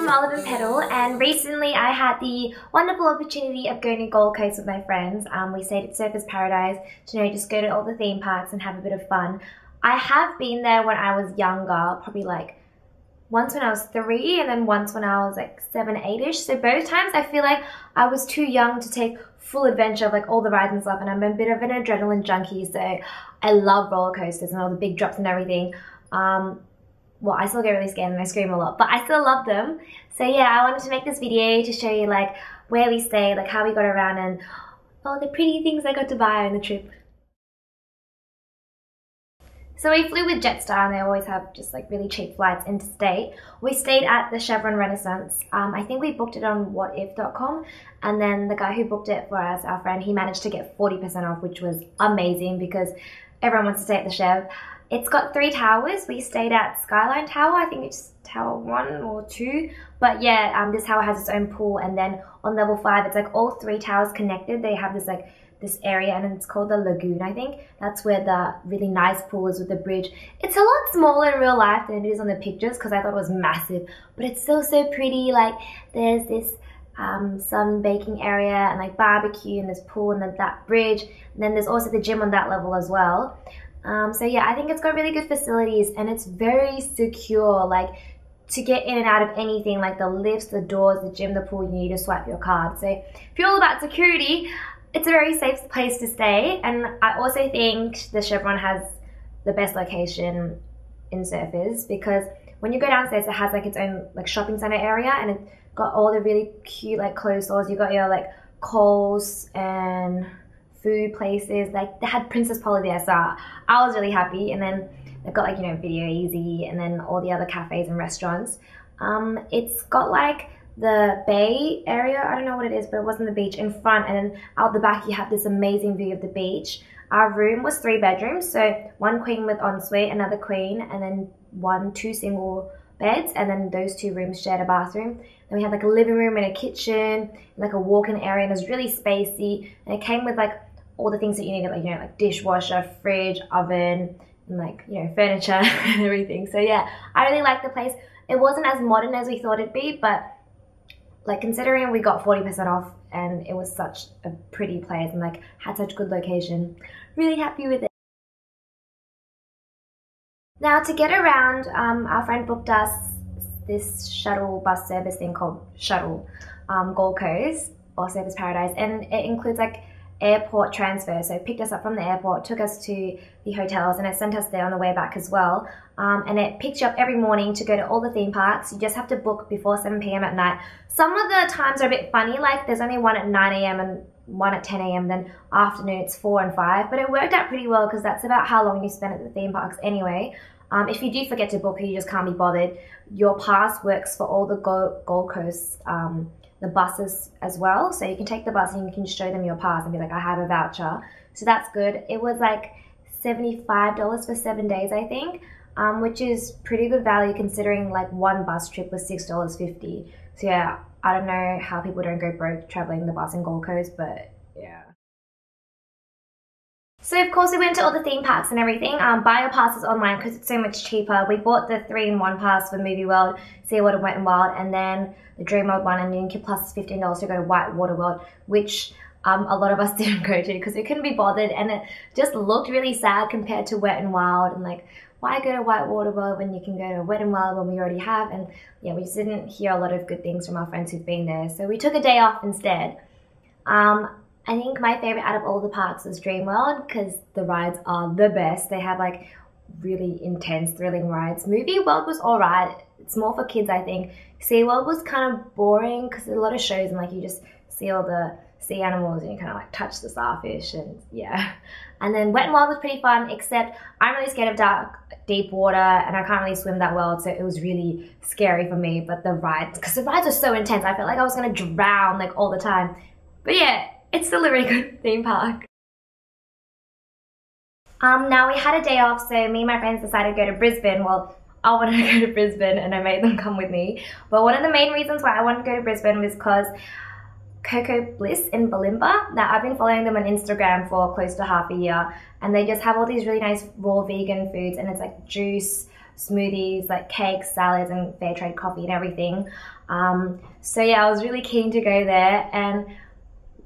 from Olive and Petal, and recently I had the wonderful opportunity of going to Gold Coast with my friends. We stayed at Surfers Paradise to just go to all the theme parks and have a bit of fun. I have been there when I was younger, probably like once when I was 3 and then once when I was like 7, 8-ish. So both times I feel like I was too young to take full adventure of like all the rides and stuff, and I'm a bit of an adrenaline junkie, so I love roller coasters and all the big drops and everything. Well, I still get really scared and I scream a lot, but I still love them. So yeah, I wanted to make this video to show you like where we stayed, like how we got around, and all the pretty things I got to buy on the trip. So we flew with Jetstar, and they always have just like really cheap flights interstate. We stayed at the Chevron Renaissance. I think we booked it on whatif.com, and then the guy who booked it for us, our friend, he managed to get 40% off, which was amazing because everyone wants to stay at the Chev. It's got 3 towers. We stayed at Skyline Tower. I think it's Tower 1 or 2. But yeah, this tower has its own pool, and then on level 5, it's like all 3 towers connected. They have this like this area, and it's called the Lagoon, I think. That's where the really nice pool is with the bridge. It's a lot smaller in real life than it is on the pictures because I thought it was massive, but it's still so pretty. Like there's this sun baking area and like barbecue and this pool and then that bridge, and then there's also the gym on that level as well. So yeah, I think it's got really good facilities and it's very secure. Like to get in and out of anything, like the lifts, the doors, the gym, the pool, you need to swipe your card. So if you're all about security, it's a very safe place to stay. And I also think the Chevron has the best location in Surfers because when you go downstairs, it has like its own like shopping center area, and it's got all the really cute like clothes stores. You got your like Coles and food places. Like they had Princess Polly there, so I was really happy. And then they've got like, you know, Video Easy and then all the other cafes and restaurants. It's got like the bay area, I don't know what it is, but it wasn't the beach, in front, and then out the back you have this amazing view of the beach. Our room was 3 bedrooms, so 1 queen with ensuite, another queen, and then 2 single beds, and then those 2 rooms shared a bathroom. Then we had like a living room and a kitchen, like a walk-in area, and it was really spacey, and it came with like all the things that you needed, like, you know, like dishwasher, fridge, oven, and like, you know, furniture and everything. So yeah, I really liked the place. It wasn't as modern as we thought it'd be, but like considering we got 40% off and it was such a pretty place and like had such good location, really happy with it. Now to get around, our friend booked us this shuttle bus service thing called Shuttle Gold Coast or Surfers Paradise, and it includes like airport transfer. So it picked us up from the airport, took us to the hotels, and it sent us there on the way back as well. And it picks you up every morning to go to all the theme parks. You just have to book before 7 p.m. at night. Some of the times are a bit funny, like there's only one at 9 a.m. and one at 10 a.m. then afternoon it's 4 and 5, but it worked out pretty well because that's about how long you spend at the theme parks anyway. If you do forget to book or you just can't be bothered, your pass works for all the Gold Coast the buses as well. So you can take the bus and you can show them your pass and be like, I have a voucher. So that's good. It was like $75 for 7 days, I think, which is pretty good value considering like one bus trip was $6.50. So yeah, I don't know how people don't go broke traveling the bus in Gold Coast, but yeah. So of course we went to all the theme parks and everything. Buy your passes online because it's so much cheaper. We bought the 3-in-1 pass for Movie World, Sea World and Wet n Wild, and then the Dream World one, and then you get plus $15 to go to White Water World, which a lot of us didn't go to because we couldn't be bothered, and it just looked really sad compared to Wet n Wild, and like, why go to White Water World when you can go to Wet n Wild when we already have? And yeah, we just didn't hear a lot of good things from our friends who've been there, so we took a day off instead. I think my favorite out of all the parks was Dream World because the rides are the best. They have like really intense, thrilling rides. Movie World was alright. It's more for kids, I think. Sea World was kind of boring because there's a lot of shows and like you just see all the sea animals and you kind of like touch the starfish and yeah. And then Wet n Wild was pretty fun, except I'm really scared of dark, deep water and I can't really swim that well, so it was really scary for me. But the rides, because the rides were so intense, I felt like I was going to drown like all the time. But yeah, it's still a really good theme park. Now we had a day off, so me and my friends decided to go to Brisbane. Well, I wanted to go to Brisbane and I made them come with me. But one of the main reasons why I wanted to go to Brisbane was because cocobliss in Bulimba. Now I've been following them on Instagram for close to half a year, and they just have all these really nice raw vegan foods, and it's like juice, smoothies, like cakes, salads, and fair trade coffee and everything. So yeah, I was really keen to go there, and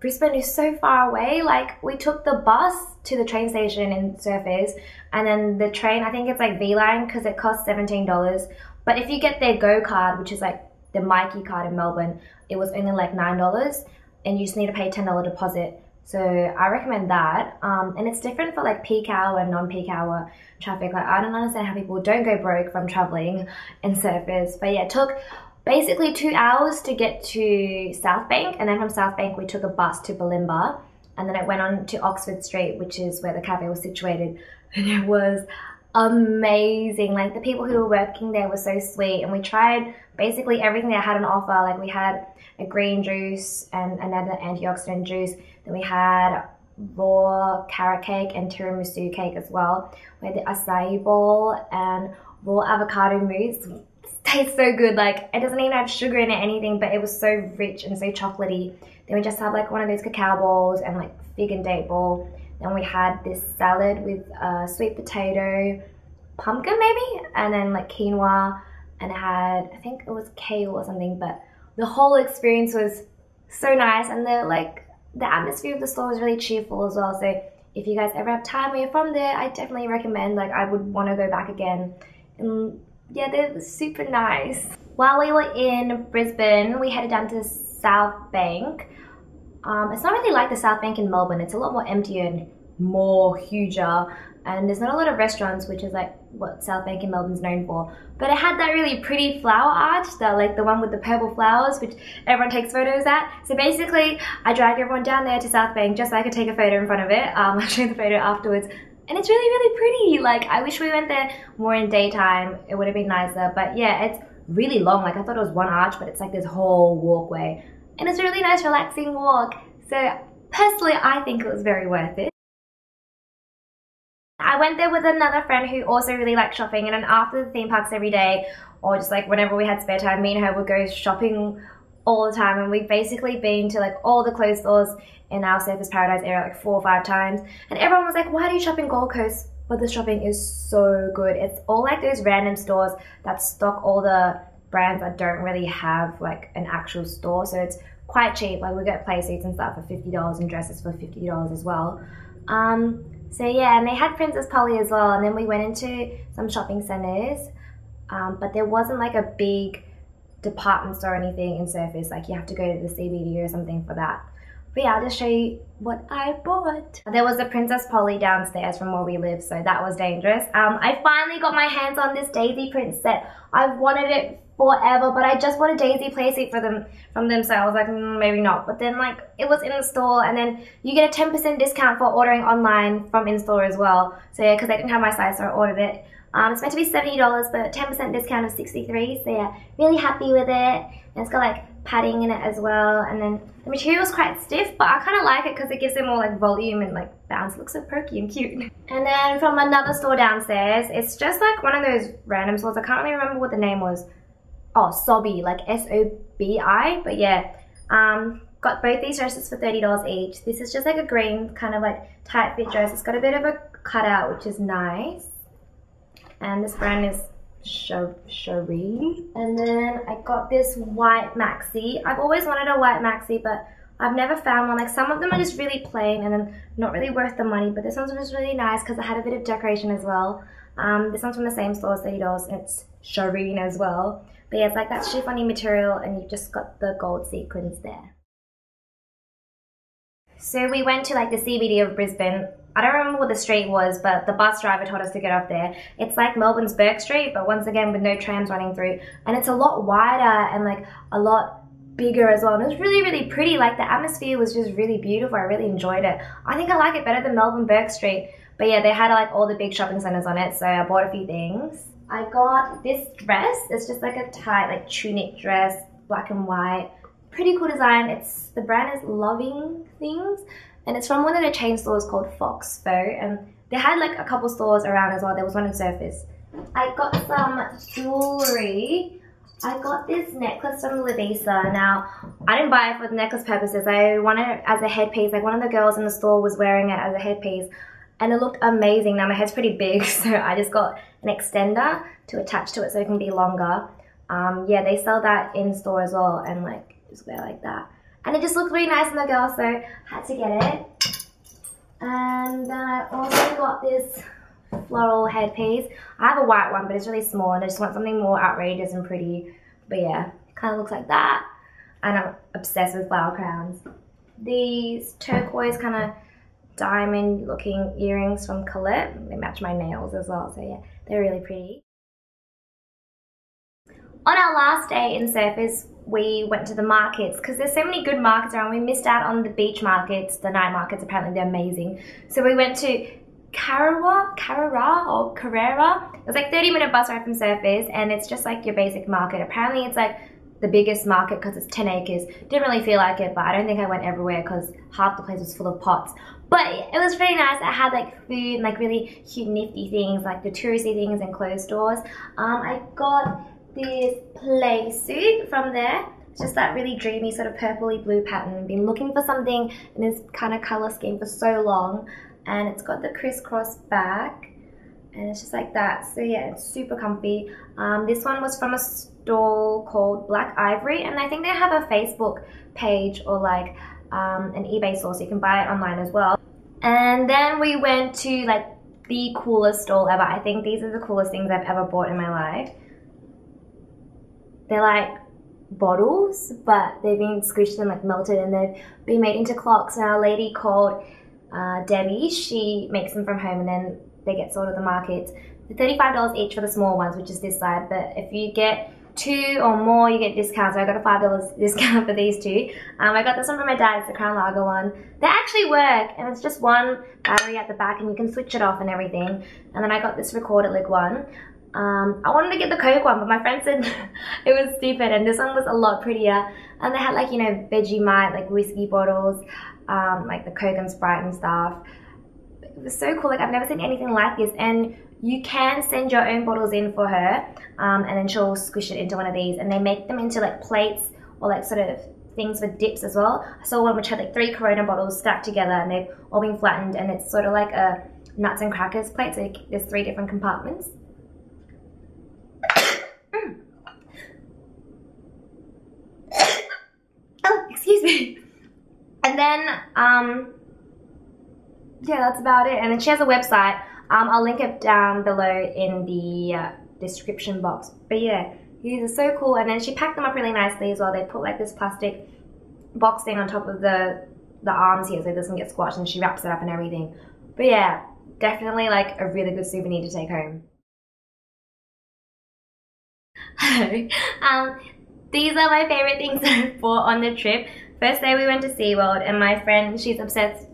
Brisbane is so far away. Like, we took the bus to the train station in Surfers, and then the train, I think it's like V-Line, because it costs $17. But if you get their Go card, which is like the Mikey card in Melbourne, it was only like $9, and you just need to pay a $10 deposit. So I recommend that. And it's different for like peak hour and non-peak hour traffic. Like, I don't understand how people don't go broke from traveling in Surfers. But yeah, it took basically 2 hours to get to South Bank, and then from South Bank we took a bus to Bulimba, and then it went on to Oxford Street, which is where the cafe was situated, and it was amazing. Like, the people who were working there were so sweet, and we tried basically everything they had on offer. Like, we had a green juice and another antioxidant juice, then we had raw carrot cake and tiramisu cake as well. We had the acai bowl and raw avocado mousse. Tastes so good. Like, it doesn't even have sugar in it or anything, but it was so rich and so chocolatey. Then we just had like one of those cacao balls and like fig and date bowl. Then we had this salad with sweet potato, pumpkin maybe, and then like quinoa, and it had, I think it was kale or something. But the whole experience was so nice, and the atmosphere of the store was really cheerful as well. So if you guys ever have time or you're from there, I definitely recommend. Like, I would want to go back again. And yeah, they were super nice. While we were in Brisbane, we headed down to South Bank. It's not really like the South Bank in Melbourne. It's a lot more emptier and more huger, and there's not a lot of restaurants, which is like what South Bank in Melbourne's known for. But it had that really pretty flower arch, like the one with the purple flowers, which everyone takes photos at. So basically, I dragged everyone down there to South Bank just so I could take a photo in front of it. I'll show you the photo afterwards. And it's really, really pretty. Like, I wish we went there more in daytime. It would have been nicer. But yeah, it's really long. Like, I thought it was one arch, but it's like this whole walkway. And it's a really nice, relaxing walk. So personally, I think it was very worth it. I went there with another friend who also really liked shopping, and then after the theme parks every day, or just like whenever we had spare time, me and her would go shopping all the time, and we've basically been to like all the clothes stores in our Surfers Paradise area like 4 or 5 times, and everyone was like, why do you shop in Gold Coast? But the shopping is so good. It's all like those random stores that stock all the brands that don't really have like an actual store, so it's quite cheap. Like, we get playsuits and stuff for $50 and dresses for $50 as well. So yeah, and they had Princess Polly as well, and then we went into some shopping centres, but there wasn't like a big department store or anything in Surfers. Like, you have to go to the CBD or something for that. But yeah, I'll just show you what I bought. There was a Princess Polly downstairs from where we live, so that was dangerous. I finally got my hands on this Daisy print set. I've wanted it forever, but I just bought a Daisy playsuit from them, so I was like, maybe not. But then like, it was in the store, and then you get a 10% discount for ordering online from in-store as well. So yeah, because I didn't have my size, so I ordered it. It's meant to be $70, but 10% discount of $63. So yeah, really happy with it. And it's got like padding in it as well, and then the material is quite stiff, but I kind of like it because it gives it more like volume and like bounce. It looks so perky and cute. And then from another store downstairs, it's just like one of those random stores. I can't really remember what the name was. Oh, Sobi, like S-O-B-I, but yeah. Got both these dresses for $30 each. This is just like a green kind of like tight fit dress. It's got a bit of a cutout, which is nice. And this brand is Shireen. And then I got this white maxi. I've always wanted a white maxi, but I've never found one. Like, some of them are just really plain and then not really worth the money, but this one's just really nice because it had a bit of decoration as well. This one's from the same store, $30. It's Shireen as well. But yeah, it's like that chiffony material, and you've just got the gold sequins there. So we went to like the CBD of Brisbane. I don't remember what the street was, but the bus driver told us to get off there. It's like Melbourne's Burke Street, but once again with no trams running through. And it's a lot wider and like a lot bigger as well. And it was really, really pretty. Like, the atmosphere was just really beautiful. I really enjoyed it. I think I like it better than Melbourne Burke Street. But yeah, they had like all the big shopping centres on it, so I bought a few things. I got this dress. It's just like a tight like tunic dress, black and white. Pretty cool design. The brand is Loving Things, and it's from one of the chain stores called Xoxo, and they had like a couple stores around as well. There was one in Surfers. I got some jewellery. I got this necklace from Lovisa. Now, I didn't buy it for the necklace purposes. I wanted it as a headpiece. Like, one of the girls in the store was wearing it as a headpiece, and it looked amazing. Now, my head's pretty big, so I just got an extender to attach to it so it can be longer. Yeah, they sell that in store as well, and like just wear like that. And it just looks really nice on the girl, so I had to get it. And then I also got this floral headpiece. I have a white one, but it's really small, and I just want something more outrageous and pretty. But yeah, it kind of looks like that. And I'm obsessed with flower crowns. These turquoise kind of diamond looking earrings from Colette. They match my nails as well, so yeah, they're really pretty. On our last day in Surfers, we went to the markets because there's so many good markets around. We missed out on the beach markets, the night markets. Apparently they're amazing. So we went to carrara. It's like 30-minute bus ride from Surfers, and it's just like your basic market. Apparently it's like the biggest market because it's 10 acres. Didn't really feel like it, but I don't think I went everywhere because half the place was full of pots. But it was really nice. I had like food and like really cute nifty things, like the touristy things and clothes stores. I got this playsuit from there. It's just that really dreamy sort of purpley blue pattern. Been looking for something in this kind of color scheme for so long, and it's got the crisscross back, and it's just like that. So yeah, it's super comfy. This one was from a stall called Black Ivory, and I think they have a Facebook page or like an eBay store, so you can buy it online as well. And then we went to like the coolest stall ever. I think these are the coolest things I've ever bought in my life. They're like bottles, but they've been squished and like melted, and they've been made into clocks. And a lady called Debbie, she makes them from home, and then they get sold at the markets. They're $35 each for the small ones, which is this side, but if you get 2 or more, you get discounts. So I got a $5 discount for these 2. I got this one from my dad. It's the Crown Lager one. They actually work, and it's just one battery at the back, and you can switch it off and everything. And then I got this recorded lid one. I wanted to get the Coke one, but my friend said it was stupid, and this one was a lot prettier. And they had like, you know, Vegemite, like whiskey bottles, like the Coke and Sprite and stuff. It was so cool. Like I've never seen anything like this, and you can send your own bottles in for her, and then she'll squish it into one of these, and they make them into like plates or like sort of things for dips as well. I saw one which had like 3 Corona bottles stacked together, and they've all been flattened, and it's sort of like a nuts and crackers plate, so there's 3 different compartments. Oh, excuse me. And then yeah, that's about it. And then she has a website. I'll link it down below in the description box. But yeah, these are so cool. And then she packed them up really nicely as well. They put like this plastic box thing on top of the arms here so it doesn't get squashed, and she wraps it up and everything. But yeah, definitely like a really good souvenir to take home. These are my favorite things that I bought on the trip. First day we went to SeaWorld, and my friend, she's obsessed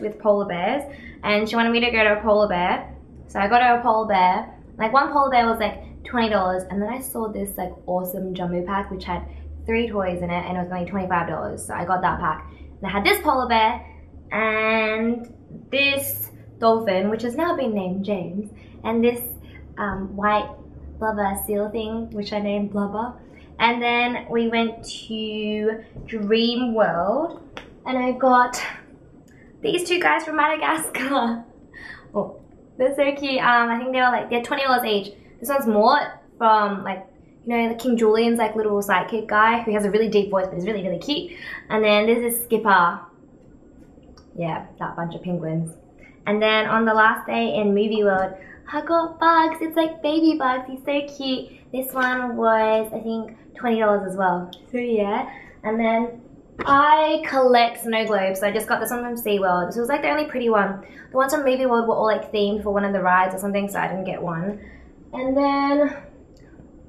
with polar bears, and she wanted me to go to a polar bear. So I got her a polar bear. Like one polar bear was like $20, and then I saw this like awesome jumbo pack which had 3 toys in it, and it was only $25. So I got that pack. And I had this polar bear and this dolphin, which has now been named James, and this white blubber seal thing, which I named Blubber. And then we went to Dream World, and I got these 2 guys from Madagascar. Oh, they're so cute. I think they're $20 each. This one's more from like, you know, the King Julian's like little sidekick guy who has a really deep voice but is really, really cute. And then this is Skipper. Yeah, that bunch of penguins. And then on the last day in Movie World, I got Bugs. It's like baby Bugs. He's so cute. This one was, I think, $20 as well. So yeah. And then I collect snow globes. So I just got this one from SeaWorld. This was like the only pretty one. The ones from Movie World were all like themed for one of the rides or something, so I didn't get one. And then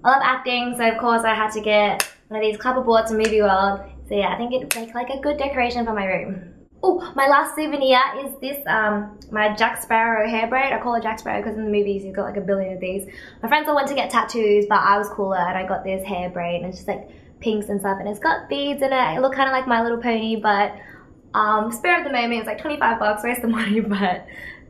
I love acting, so of course I had to get one of these clapperboards from Movie World. So yeah, I think it makes like a good decoration for my room. Oh, my last souvenir is this, my Jack Sparrow hair braid. I call it Jack Sparrow because in the movies he's got like a billion of these. My friends all went to get tattoos, but I was cooler and I got this hair braid, and it's just like pinks and stuff, and it's got beads in it. It looked kind of like My Little Pony, but spare of the moment. It was like 25 bucks, waste the money, but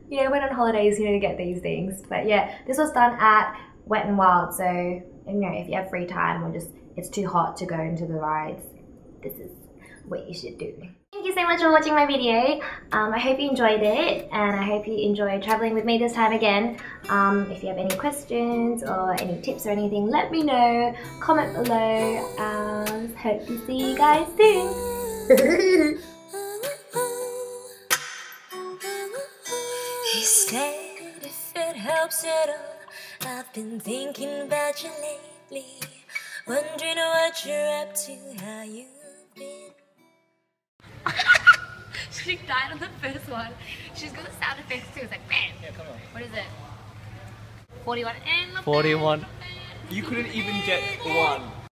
yeah, I went on holidays, you know, to get these things. But yeah, this was done at Wet n Wild, so you know, if you have free time or just it's too hot to go into the rides, this is what you should do. Thank you so much for watching my video. I hope you enjoyed it, and I hope you enjoyed traveling with me this time again. If you have any questions or any tips or anything, let me know. Comment below. Hope to see you guys soon. He said if it helps at all, I've been thinking about you lately, wondering what you're up to, how you've been. She died on the first one. She's got a sound effects too. It's like bam. Yeah, come on. What is it? 41 and 41. You couldn't even get one.